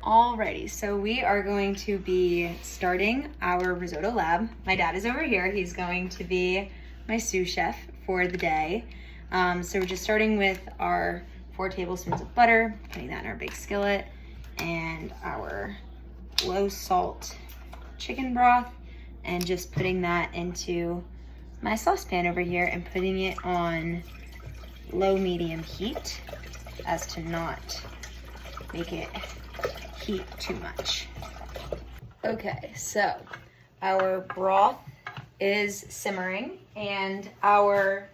Alrighty, so we are going to be starting our Risotto Lab. My dad is over here. He's going to be my sous chef for the day. So we're just starting with our 4 tablespoons of butter, putting that in our big skillet, and our low salt chicken broth, and just putting that into my saucepan over here and putting it on low medium heat as to not make it heat too much. Okay, so our broth is simmering and our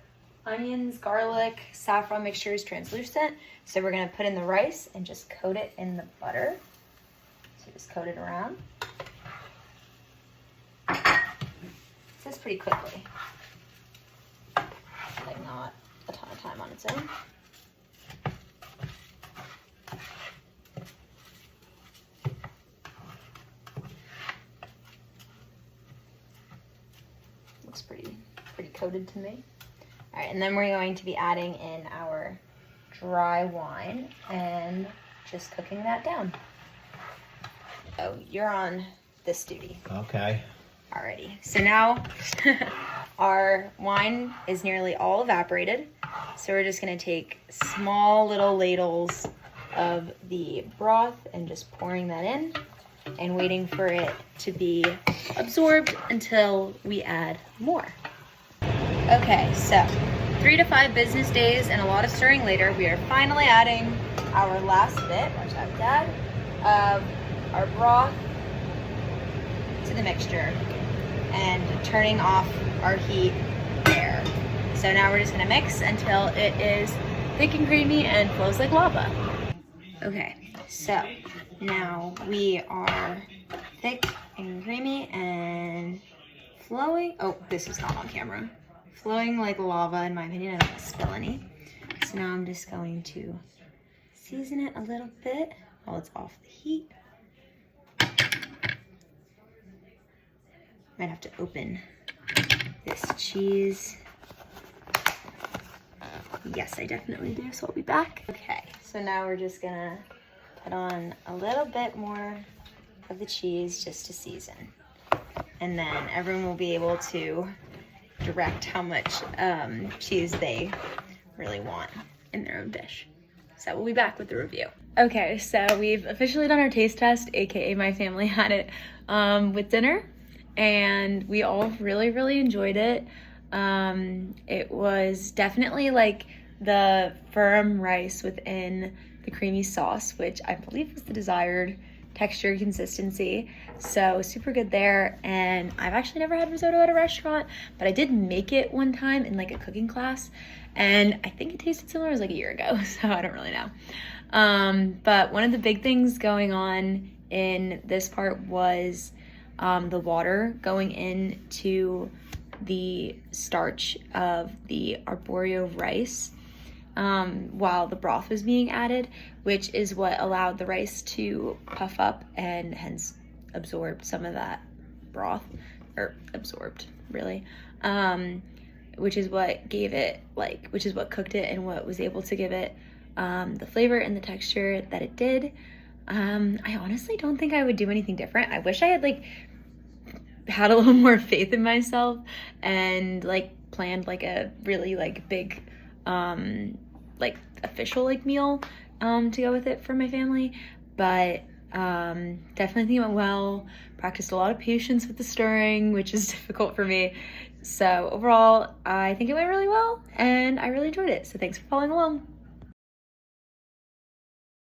onions, garlic, saffron mixture is translucent. So we're gonna put in the rice and just coat it in the butter. So just coat it around. This is pretty quickly. Like not a ton of time on its own. Looks pretty coated to me. All right, and then we're going to be adding in our dry wine and just cooking that down. Oh, you're on this duty. Okay. Alrighty, so now our wine is nearly all evaporated. So we're just gonna take small little ladles of the broth and just pouring that in and waiting for it to be absorbed until we add more. Okay, so 3 to 5 business days and a lot of stirring later, we are finally adding our last bit, watch out Dad, of our broth to the mixture and turning off our heat there. So now we're just gonna mix until it is thick and creamy and flows like lava. Okay, so now we are thick and creamy and flowing. Oh, this is not on camera. Flowing like lava, in my opinion. I don't want to spill any. So now I'm just going to season it a little bit while it's off the heat. Might have to open this cheese. Yes, I definitely do, so I'll be back. Okay, so now we're just gonna put on a little bit more of the cheese just to season. And then everyone will be able to direct how much cheese they really want in their own dish. So we'll be back with the review. Okay, so we've officially done our taste test, aka my family had it with dinner, and we all really enjoyed it. It was definitely like the firm rice within the creamy sauce, which I believe was the desired texture consistency. So super good there. And I've actually never had risotto at a restaurant, but I did make it one time in like a cooking class, and I think it tasted similar. It was like a year ago, so I don't really know. But one of the big things going on in this part was the water going into the starch of the arborio rice while the broth was being added, which is what allowed the rice to puff up and hence absorb some of that broth, or absorbed really, which is what gave it which is what cooked it and what was able to give it the flavor and the texture that it did. I honestly don't think I would do anything different. I wish I had had a little more faith in myself and planned a really big official meal to go with it for my family, but definitely think it went well. Practiced a lot of patience with the stirring, which is difficult for me. So overall, I think it went really well and I really enjoyed it. So thanks for following along.